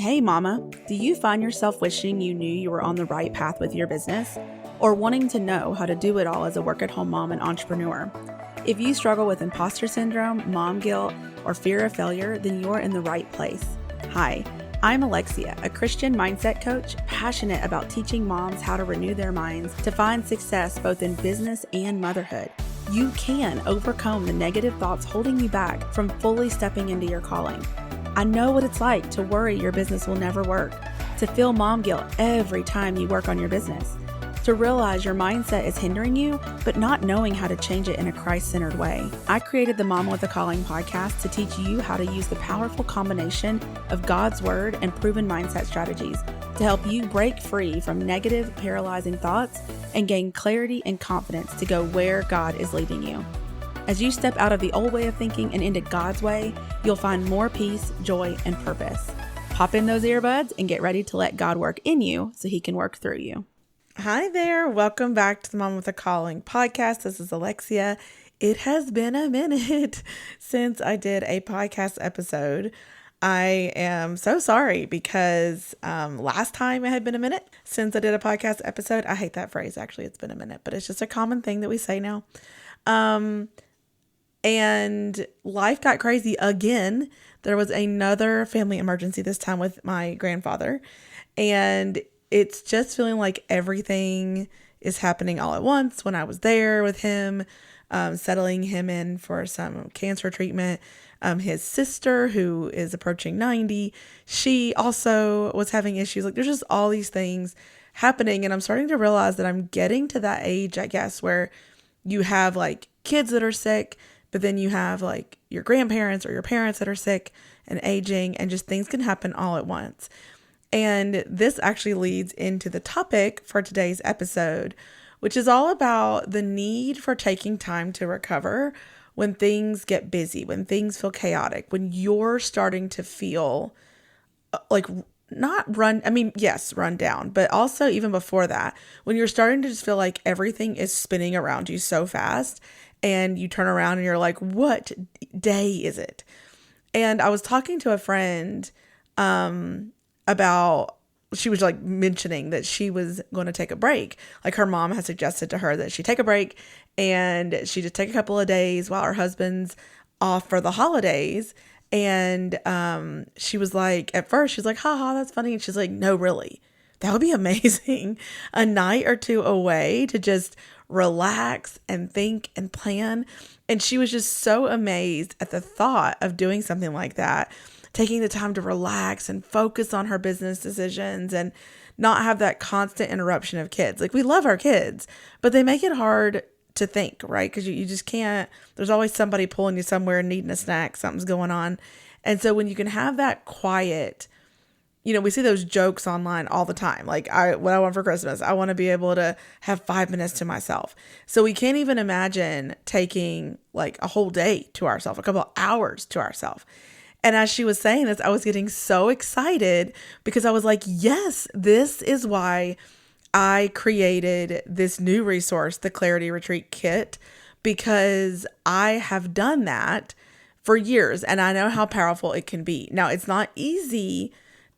Hey mama, do you find yourself wishing you knew you were on the right path with your business? Or wanting to know how to do it all as a work-at-home mom and entrepreneur? If you struggle with imposter syndrome, mom guilt, or fear of failure, then you're in the right place. Hi, I'm Alexia, a Christian mindset coach passionate about teaching moms how to renew their minds to find success both in business and motherhood. You can overcome the negative thoughts holding you back from fully stepping into your calling. I know what it's like to worry your business will never work, to feel mom guilt every time you work on your business, to realize your mindset is hindering you, but not knowing how to change it in a Christ-centered way. I created the Mama with a Calling podcast to teach you how to use the powerful combination of God's Word and proven mindset strategies to help you break free from negative, paralyzing thoughts and gain clarity and confidence to go where God is leading you. As you step out of the old way of thinking and into God's way, you'll find more peace, joy, and purpose. Pop in those earbuds and get ready to let God work in you so He can work through you. Hi there. Welcome back to the Mom with a Calling podcast. This is Alexia. It has been a minute since I did a podcast episode. I am so sorry because last time it had been a minute since I did a podcast episode. I hate that phrase. Actually, it's been a minute, but it's just a common thing that we say now. And life got crazy again. There was another family emergency, this time with my grandfather. And it's just feeling like everything is happening all at once. When I was there with him, settling him in for some cancer treatment, his sister, who is approaching 90, she also was having issues. Like, there's just all these things happening. And I'm starting to realize that I'm getting to that age, I guess, where you have like kids that are sick, but then you have like your grandparents or your parents that are sick and aging, and just things can happen all at once. And this actually leads into the topic for today's episode, which is all about the need for taking time to recover when things get busy, when things feel chaotic, when you're starting to feel like run down, but also even before that, when you're starting to just feel like everything is spinning around you so fast and you turn around and you're like, what day is it? And I was talking to a friend about, she was like mentioning that she was going to take a break. Like, her mom had suggested to her that she take a break and she just take a couple of days while her husband's off for the holidays. And she was like, at first, she's like, haha, that's funny. And she's like, no, really, that would be amazing. A night or two away to just relax and think and plan. And she was just so amazed at the thought of doing something like that, taking the time to relax and focus on her business decisions and not have that constant interruption of kids. Like, we love our kids, but they make it hard to think, right? Because you just can't, there's always somebody pulling you somewhere, needing a snack, something's going on. And so when you can have that quiet, we see those jokes online all the time. Like, what I want for Christmas, I want to be able to have 5 minutes to myself. So we can't even imagine taking like a whole day to ourselves, a couple of hours to ourselves. And as she was saying this, I was getting so excited because I was like, yes, this is why I created this new resource, the Clarity Retreat Kit, because I have done that for years and I know how powerful it can be. Now, it's not easy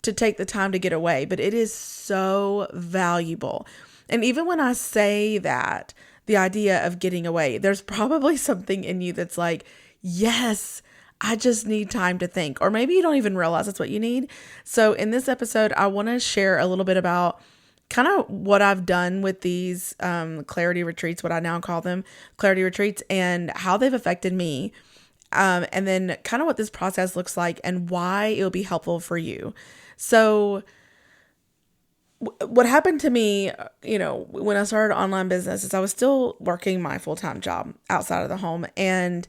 to take the time to get away, but it is so valuable. And even when I say that, the idea of getting away, there's probably something in you that's like, yes, I just need time to think. Or maybe you don't even realize that's what you need. So in this episode, I want to share a little bit about kind of what I've done with these clarity retreats, what I now call them clarity retreats, and how they've affected me. And then kind of what this process looks like and why it'll be helpful for you. So what happened to me, when I started online business is I was still working my full-time job outside of the home, and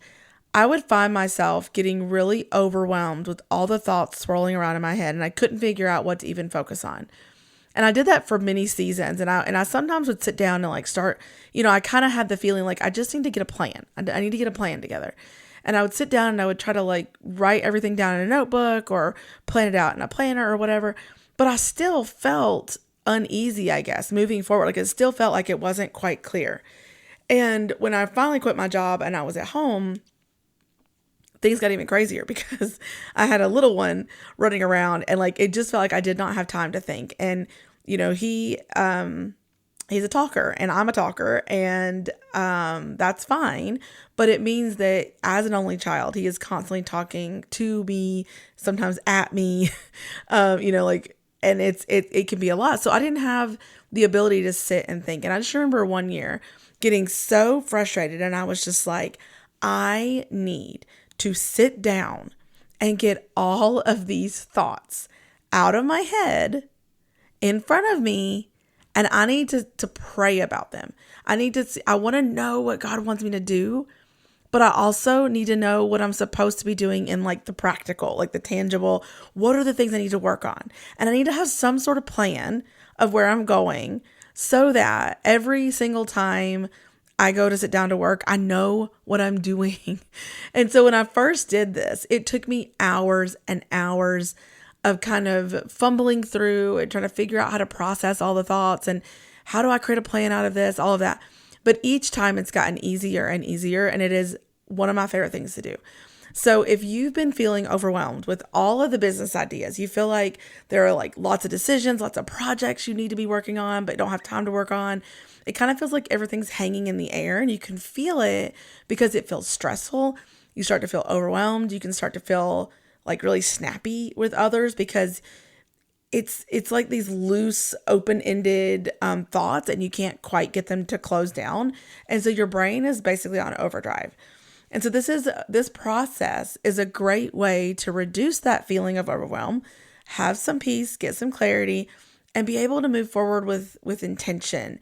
I would find myself getting really overwhelmed with all the thoughts swirling around in my head, and I couldn't figure out what to even focus on. And I did that for many seasons. And I sometimes would sit down and like start, I kind of had the feeling like I just need to get a plan. I need to get a plan together. And I would sit down and I would try to like write everything down in a notebook or plan it out in a planner or whatever. But I still felt uneasy, I guess, moving forward. Like, it still felt like it wasn't quite clear. And when I finally quit my job and I was at home, things got even crazier because I had a little one running around, and like it just felt like I did not have time to think. And he's a talker and I'm a talker, and that's fine. But it means that as an only child, he is constantly talking to me, sometimes at me, and it can be a lot. So I didn't have the ability to sit and think. And I just remember one year getting so frustrated, and I was just like, I need to sit down and get all of these thoughts out of my head in front of me, and I need to pray about them. I want to know what God wants me to do, but I also need to know what I'm supposed to be doing in like the practical, like the tangible. What are the things I need to work on? And I need to have some sort of plan of where I'm going so that every single time I go to sit down to work, I know what I'm doing. And so when I first did this, it took me hours and hours of kind of fumbling through and trying to figure out how to process all the thoughts and how do I create a plan out of this, all of that. But each time it's gotten easier and easier, and it is one of my favorite things to do. So if you've been feeling overwhelmed with all of the business ideas, you feel like there are like lots of decisions, lots of projects you need to be working on, but don't have time to work on, it kind of feels like everything's hanging in the air, and you can feel it because it feels stressful. You start to feel overwhelmed. You can start to feel like really snappy with others because it's like these loose, open-ended thoughts, and you can't quite get them to close down. And so your brain is basically on overdrive. And so this process is a great way to reduce that feeling of overwhelm, have some peace, get some clarity, and be able to move forward with intention,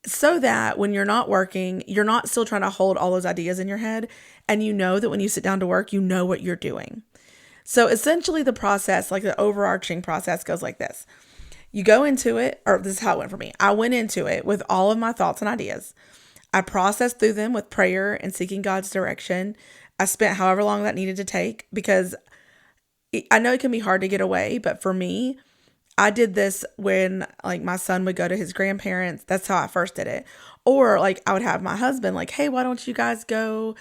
so that when you're not working, you're not still trying to hold all those ideas in your head, and you know that when you sit down to work, you know what you're doing. So essentially the process, like the overarching process, goes like this. You go into it, or this is how it went for me. I went into it with all of my thoughts and ideas. I processed through them with prayer and seeking God's direction. I spent however long that needed to take, because I know it can be hard to get away, but for me, I did this when like my son would go to his grandparents. That's how I first did it. Or like I would have my husband like, hey, why don't you guys go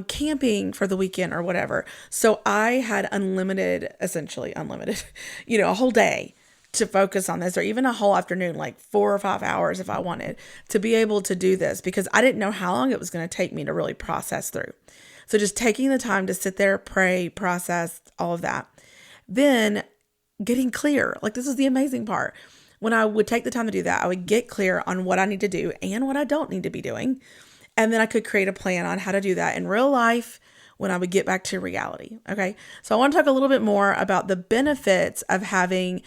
camping for the weekend or whatever. So I had essentially unlimited, a whole day to focus on this, or even a whole afternoon, like 4 or 5 hours if I wanted to be able to do this, because I didn't know how long it was going to take me to really process through. So just taking the time to sit there, pray, process, all of that. Then getting clear. Like this is the amazing part. When I would take the time to do that, I would get clear on what I need to do and what I don't need to be doing. And then I could create a plan on how to do that in real life when I would get back to reality. Okay. So I want to talk a little bit more about the benefits of having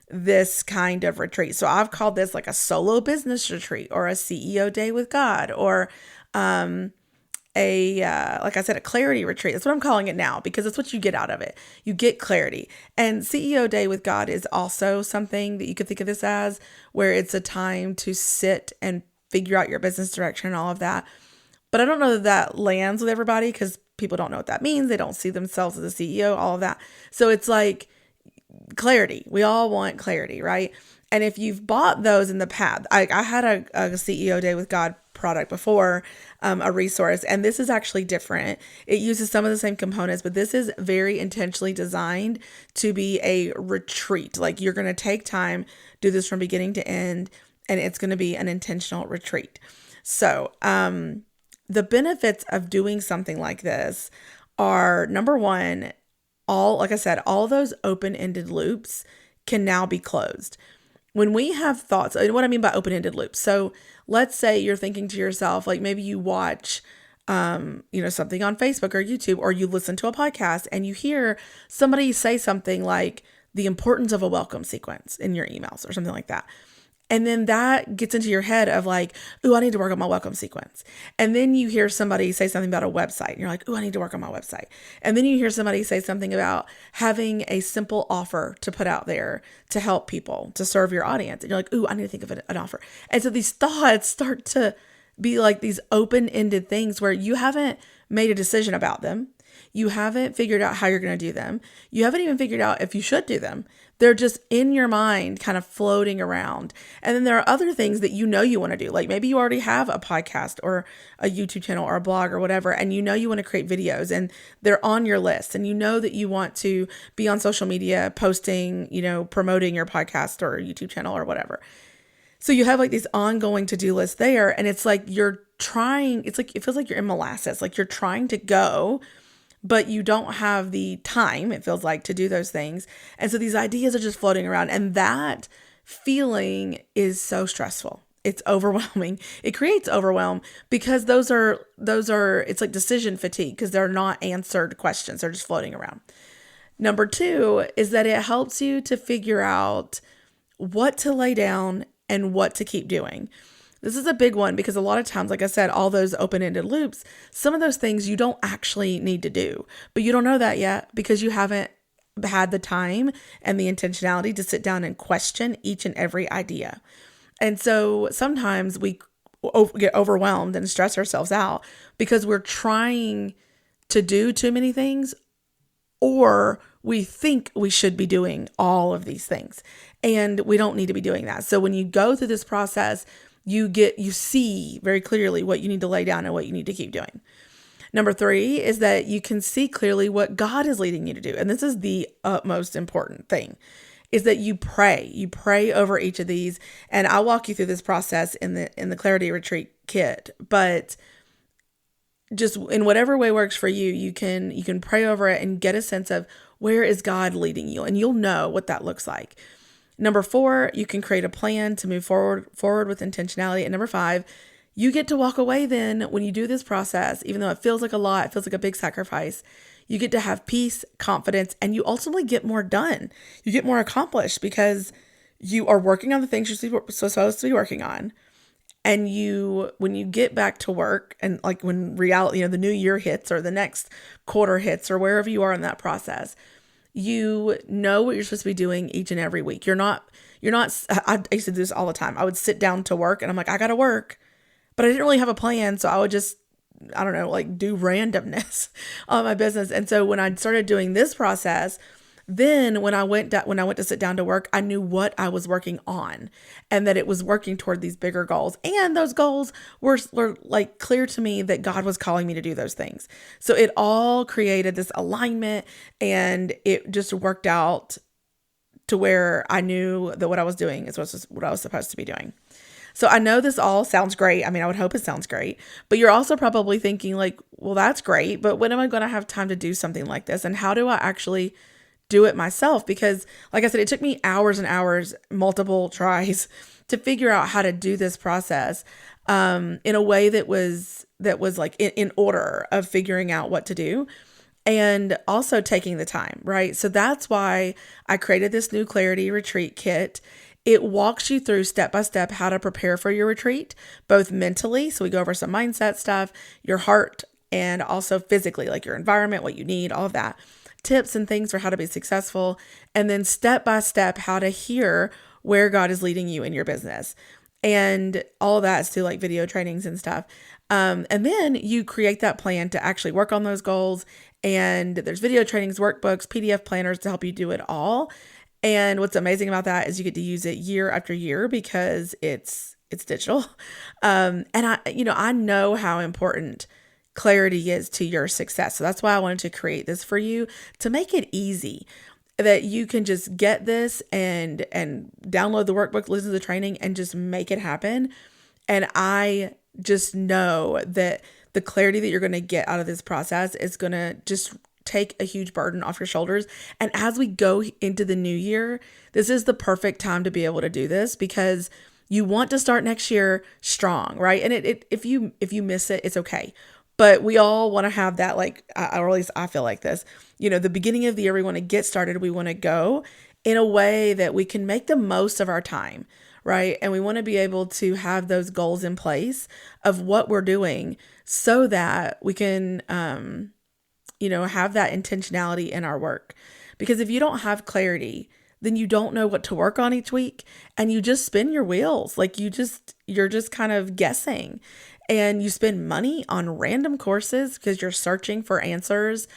this kind of retreat. So I've called this like a solo business retreat, or a CEO day with God, or like I said, a clarity retreat. That's what I'm calling it now, because that's what you get out of it. You get clarity. And CEO day with God is also something that you could think of this as, where it's a time to sit and figure out your business direction and all of that. But I don't know that lands with everybody, because people don't know what that means. They don't see themselves as a CEO, all of that. So it's like clarity. We all want clarity, right? And if you've bought those in the past, I had a CEO day with God product before, a resource, and this is actually different. It uses some of the same components, but this is very intentionally designed to be a retreat. Like you're going to take time, do this from beginning to end, and it's going to be an intentional retreat. So, the benefits of doing something like this are, number one, like I said, all those open-ended loops can now be closed. When we have thoughts, what I mean by open-ended loops. So let's say you're thinking to yourself, like maybe you watch, something on Facebook or YouTube, or you listen to a podcast and you hear somebody say something like the importance of a welcome sequence in your emails or something like that. And then that gets into your head of like, ooh, I need to work on my welcome sequence. And then you hear somebody say something about a website and you're like, ooh, I need to work on my website. And then you hear somebody say something about having a simple offer to put out there to help people, to serve your audience. And you're like, ooh, I need to think of an offer. And so these thoughts start to be like these open-ended things where you haven't made a decision about them. You haven't figured out how you're going to do them. You haven't even figured out if you should do them. They're just in your mind, kind of floating around. And then there are other things that you want to do. Like maybe you already have a podcast or a YouTube channel or a blog or whatever, and you want to create videos and they're on your list. And you know that you want to be on social media posting, promoting your podcast or YouTube channel or whatever. So you have like these ongoing to-do lists there, and it's like you're trying, it's like, it feels like you're in molasses, like you're trying to go, but you don't have the time, it feels like, to do those things. And so these ideas are just floating around, and that feeling is so stressful. It's overwhelming. It creates overwhelm because those are, it's like decision fatigue because they're not answered questions. They're just floating around. Number 2 is that it helps you to figure out what to lay down and what to keep doing. This is a big one because a lot of times, like I said, all those open-ended loops, some of those things you don't actually need to do, but you don't know that yet because you haven't had the time and the intentionality to sit down and question each and every idea. And so sometimes we get overwhelmed and stress ourselves out because we're trying to do too many things, or we think we should be doing all of these things and we don't need to be doing that. So when you go through this process, you see very clearly what you need to lay down and what you need to keep doing. Number 3 is that you can see clearly what God is leading you to do. And this is the utmost important thing, is that you pray. You pray over each of these. And I'll walk you through this process in the Clarity Retreat kit. But just in whatever way works for you, you can pray over it and get a sense of where is God leading you, and you'll know what that looks like. Number 4, you can create a plan to move forward with intentionality. And number 5, you get to walk away then when you do this process, even though it feels like a lot, it feels like a big sacrifice, you get to have peace, confidence, and you ultimately get more done. You get more accomplished because you are working on the things you're supposed to be working on. And when you get back to work and like when reality, the new year hits or the next quarter hits or wherever you are in that process, you know what you're supposed to be doing each and every week. I used to do this all the time. I would sit down to work and I'm like, I got to work, but I didn't really have a plan. So I would just, I don't know, like do randomness on my business. And so when I started doing this process, then when I went to sit down to work, I knew what I was working on and that it was working toward these bigger goals. And those goals were like clear to me that God was calling me to do those things. So it all created this alignment and it just worked out to where I knew that what I was doing is what I was supposed to be doing. So I know this all sounds great. I mean, I would hope it sounds great, but you're also probably thinking like, well, that's great, but when am I going to have time to do something like this? And how do I actually do it myself? Because like I said, it took me hours and hours, multiple tries to figure out how to do this process in a way that was like in order of figuring out what to do and also taking the time, right? So that's why I created this new Clarity Retreat kit. It walks you through step by step how to prepare for your retreat, both mentally. So we go over some mindset stuff, your heart, and also physically, like your environment, what you need, all of that. Tips and things for how to be successful, and then step by step how to hear where God is leading you in your business. And all of that is through like video trainings and stuff. And then you create that plan to actually work on those goals. And there's video trainings, workbooks, PDF planners to help you do it all. And what's amazing about that is you get to use it year after year because it's digital. And I know how important clarity is to your success. So that's why I wanted to create this for you to make it easy that you can just get this and download the workbook, listen to the training, and just make it happen. And I just know that the clarity that you're going to get out of this process is going to just take a huge burden off your shoulders. And as we go into the new year, this is the perfect time to be able to do this because you want to start next year strong, right? And if you miss it, it's okay. But we all want to have that, like, or at least I feel like this, the beginning of the year, we want to get started. We want to go in a way that we can make the most of our time, right? And we want to be able to have those goals in place of what we're doing so that we can, have that intentionality in our work. Because if you don't have clarity, then you don't know what to work on each week and you just spin your wheels. Like you're just kind of guessing. And you spend money on random courses because you're searching for answers.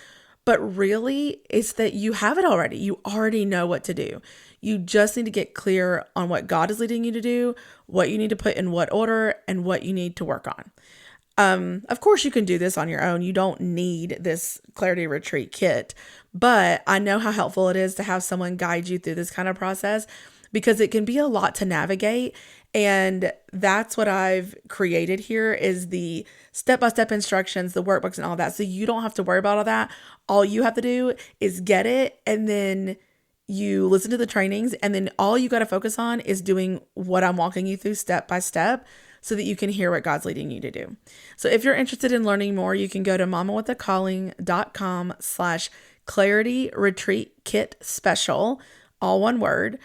But really, it's that you have it already. You already know what to do. You just need to get clear on what God is leading you to do, what you need to put in what order, and what you need to work on. Of course, you can do this on your own. You don't need this clarity retreat kit, but I know how helpful it is to have someone guide you through this kind of process because it can be a lot to navigate. And that's what I've created here is the step-by-step instructions, the workbooks and all that. So you don't have to worry about all that. All you have to do is get it, and then you listen to the trainings, and then all you got to focus on is doing what I'm walking you through step by step so that you can hear what God's leading you to do. So if you're interested in learning more, you can go to mamawithacalling.com/clarity retreat kit special, all one word.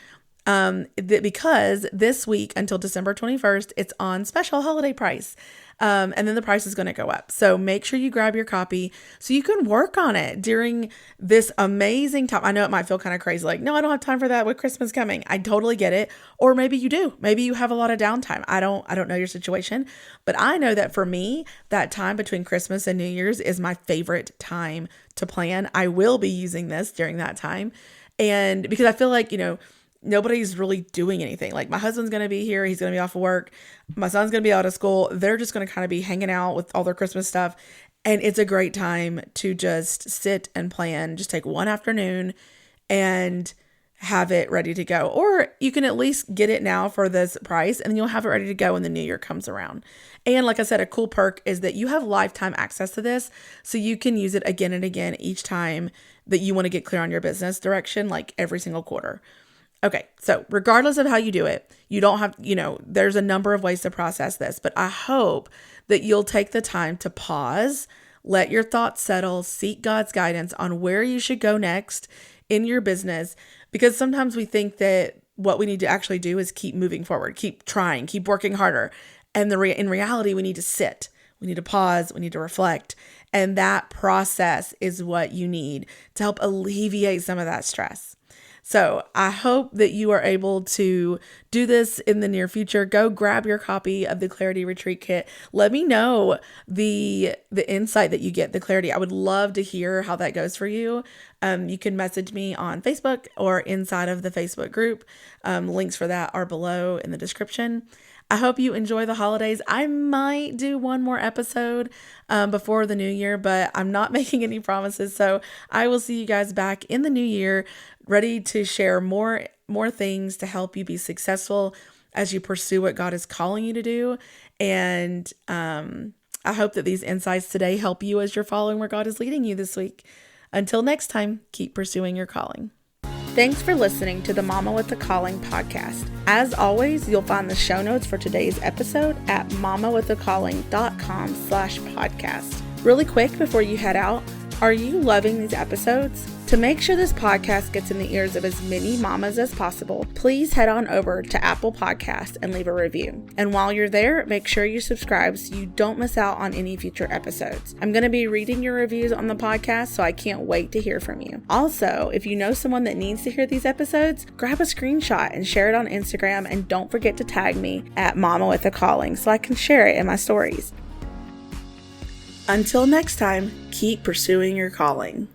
Because this week until December 21st, it's on special holiday price. And then the price is going to go up. So make sure you grab your copy so you can work on it during this amazing time. I know it might feel kind of crazy. Like, no, I don't have time for that with Christmas coming. I totally get it. Or maybe you do. Maybe you have a lot of downtime. I don't know your situation, but I know that for me, that time between Christmas and New Year's is my favorite time to plan. I will be using this during that time. And because I feel like, nobody's really doing anything. Like my husband's going to be here. He's going to be off of work. My son's going to be out of school. They're just going to kind of be hanging out with all their Christmas stuff. And it's a great time to just sit and plan. Just take one afternoon and have it ready to go. Or you can at least get it now for this price and then you'll have it ready to go when the new year comes around. And like I said, a cool perk is that you have lifetime access to this. So you can use it again and again each time that you want to get clear on your business direction, like every single quarter. Okay, so regardless of how you do it, you don't have, there's a number of ways to process this, but I hope that you'll take the time to pause, let your thoughts settle, seek God's guidance on where you should go next in your business, because sometimes we think that what we need to actually do is keep moving forward, keep trying, keep working harder. And in reality, we need to sit, we need to pause, we need to reflect. And that process is what you need to help alleviate some of that stress. So I hope that you are able to do this in the near future. Go grab your copy of the Clarity Retreat Kit. Let me know the insight that you get, the clarity. I would love to hear how that goes for you. You can message me on Facebook or inside of the Facebook group. Links for that are below in the description. I hope you enjoy the holidays. I might do one more episode before the new year, but I'm not making any promises. So I will see you guys back in the new year, ready to share more things to help you be successful as you pursue what God is calling you to do. And I hope that these insights today help you as you're following where God is leading you this week. Until next time, keep pursuing your calling. Thanks for listening to the Mama with a Calling podcast. As always, you'll find the show notes for today's episode at mamawithacalling.com/podcast. Really quick before you head out, are you loving these episodes? To make sure this podcast gets in the ears of as many mamas as possible, please head on over to Apple Podcasts and leave a review. And while you're there, make sure you subscribe so you don't miss out on any future episodes. I'm going to be reading your reviews on the podcast, so I can't wait to hear from you. Also, if you know someone that needs to hear these episodes, grab a screenshot and share it on Instagram, and don't forget to tag me at Mama with a Calling so I can share it in my stories. Until next time, keep pursuing your calling.